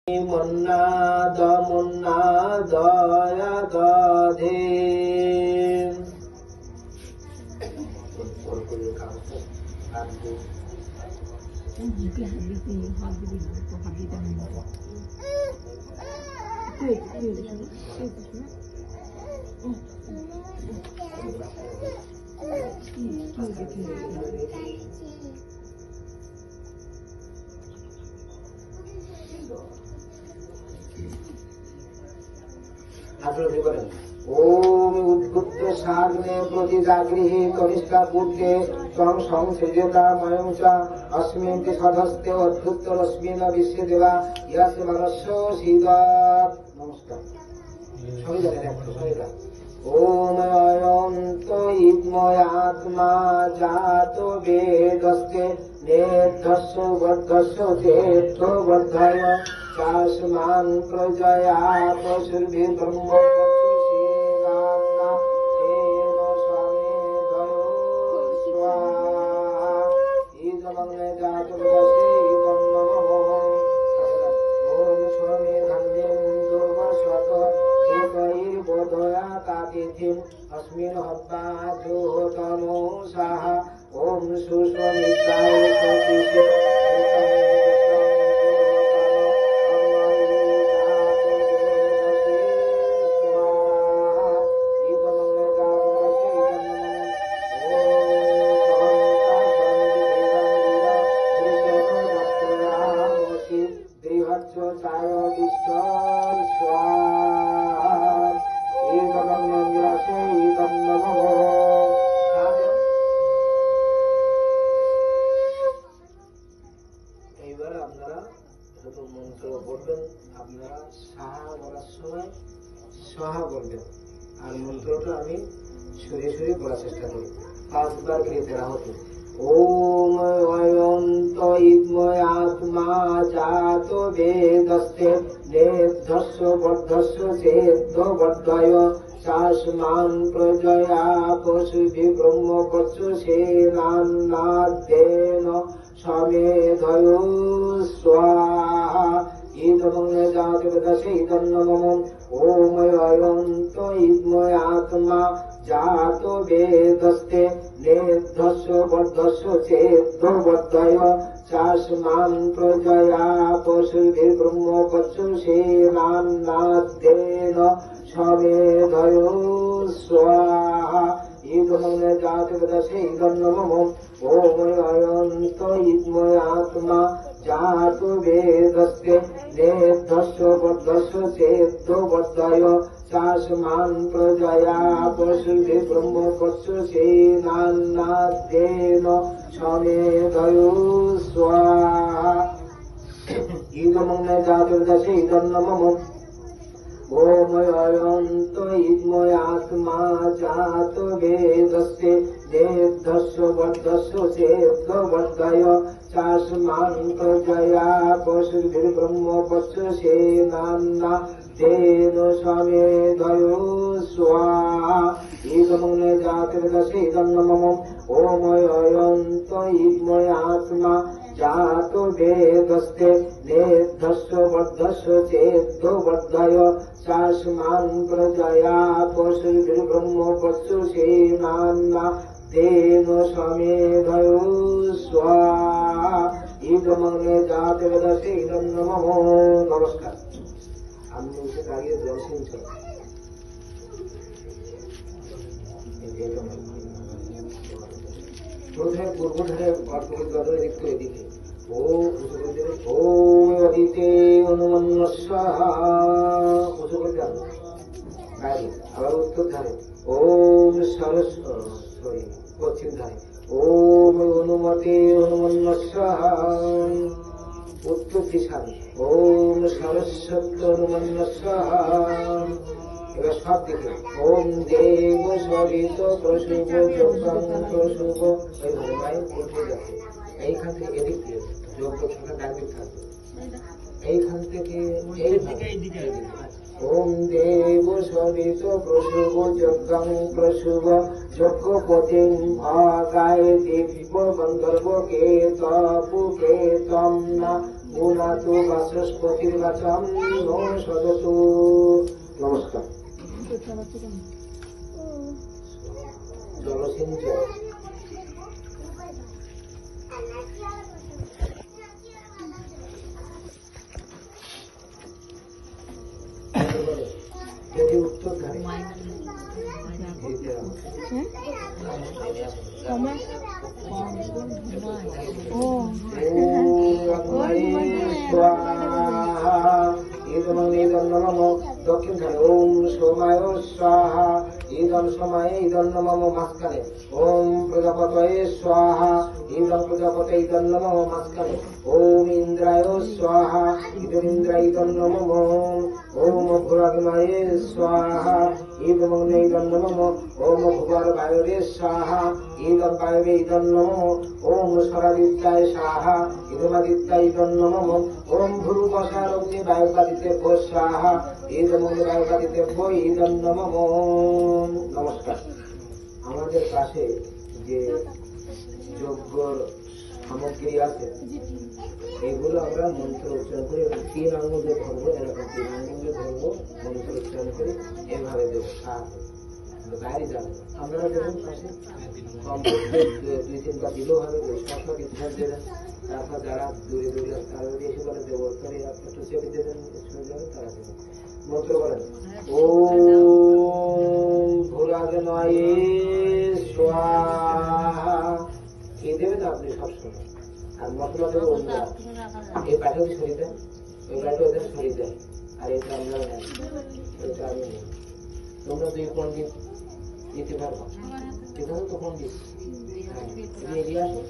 মন্নাদয়া ओम उद्बुद्ध साग्ने प्रतिजागृहि कनिष्ठा पुत्रे त्वं संसृजता मयं च अस्मिन् सदस्ते अद्भुतरश्मिन् विश्वदेवा यस्य मनस्य सीदात् नमस्कार सभी जाने ओम अयंत इद्मयात्मा जातो वेदस्ते नेद्धस्य वर्धस्य चेतो वर्धय शास्मान् प्रजया पशुर्भिर्ब्रह्म अस्मिन् हत्ताजोतनो साह ओम सुष्मिताय सतीशे ओम अयंत इद्मयात्मा जातो वेदस्ते नेद्धस्य वर्धस्य चेतो वर्धय शास्मान् प्रजया पशुभिर्ब्रह्म पशुसेनान्नाद्येन समेधयो स्वाहा इदमग्ने जातवेदस्य इदन्नमम् ओम अयंत इद्मयात्मा जातो वेदस्ते नेद्धस्य वर्धस्य चेतो वर्धय शास्मान् प्रजया पशुभिर्ब्रह्म पशुसेनान्नाद्येन समेधयो स्वाहा इदमग्ने जातवेदस्य इदन्नमम् ओम अयंत इद्मयात्मा जातो वेदस्ते नेद्धस्य वर्धस्य चेतो वर्धय शास्मान् प्रजया पशुभिर्ब्रह्म पशुसेनान्नाद्येन समेधयो स्वाहा इदमग्ने जातवेदस्य इदन्नमम् ओम अयंत इद्मयात्मा जातो वेदस्ते नेद्धस्य वर्धस्य चेतो वर्धय शास्मान् प्रजया पशुभिर्ब्रह्म पशुसेनान्नाद्येन समेधयो स्वाहा इदमग्ने जातवेदस्य इदन्नमम् ओम अयंत इद्मयात्मा जातो वेदस्ते नेद्धस्य वर्धस्य चेतो वर्धय शास्मान् प्रजया पशुभिर्ब्रह्म पशुसेनान्नाद्येन समेधयो स्वाहा इदमग्ने जातवेदस्य इदन्नमम् नमस्कार हमने उसे आगे दर्शन किया প্রথমে পূর্বধারে পাঠকের দ্বারা একটু এদিকে ওম অদিতে অনুমন্নস্বাহা উঁচু করে যান বাইরে আবার উত্তর ধারে ওম সরস্বতী পশ্চিম ধারে ওম অনুমতে অনুমন্নস্বাহা উত্তর দিশায় ওম সরস্বতী অনুমন্নস্বাহা এবার সব দিকে ওম দেব সবিত প্রসুভ যোগং প্রসুভ এইভাবে মায়ের উঠে যাচ্ছে এইখান থেকে এদিক দিয়ে যোগ্য থাকা ডাইরেক্ট থাকবে এইখান থেকে এইদিকে ওম দেব সবিত প্রসুভ যোগং প্রসুভ যজ্ঞপতিং ভাগায় দিব্য গন্ধর্ব কে তপু কে তম না গুণাতু বাচস্পতির বাচম নো সদতু। নমস্কার। জলসিঞ্চন যদি উত্তর ধারে দক্ষিণ ধারে ওম সোমায় স্বাহা ইদম সময়ে ইদম নমঃ মাঝখানে ওম প্রজাপতয়ে স্বাহা ইদম প্রজাপতে ইদম নমঃ মাঝখানে ওম ইন্দ্রায় স্বাহা ইদম ইন্দ্রায় ইদম নমঃ ওম ভূরাগ্নয়ে স্বাহা ইদম অগ্নে ইদম নমঃ ওম ভূগর বায়ুরে স্বাহা ইদম বায়ুরে ইদম নমঃ ওম স্বরাদিত্যায় স্বাহা ইদমাদিত্যায় ইদম নমঃ ওম ভূর্বসার অগ্নি বায়ুকাদিতে স্বাহা ইদম অগ্নি বায়ুকাদিতে ইদম নমঃ। নমস্কার। আমাদের কাছে যে যজ্ঞর সামগ্রী আছে এগুলো আমরা মন্ত্র উচ্চারণ করে 3 আঙ্গুলে ধরবো, এরকম 3 আঙ্গুলে ধরবো, মন্ত্র উচ্চারণ করে এভাবে দেবো। বাইরে যাবো আপনারা দেবেন পাশে কমপক্ষে 2-3 বার দিলেও হবে, সবসময় ইতিহাস দেবেন। তারপর যারা দূরে দূরে তারা যদি এসে বলে দেবো করে একটু চেপে দেবেন, শুনে যাবেন, তারা দেবেন। মন্ত্র করেন ওম ভূরাগ্নয়ে স্বাহা। কে দেবেন আপনি সবসময়। আর মশলা দেবে অন্যরা। এই ব্যাটাও সরিয়ে দেন, ওই ব্যাটাও ওদের সরিয়ে দেন, আর এটা আমরা নেন, এটা আমি নেই। তোমরা 2 পণ্ডিত নিতে পারবো, ঠিক আছে তো পণ্ডিত? হ্যাঁ এগিয়ে আসো।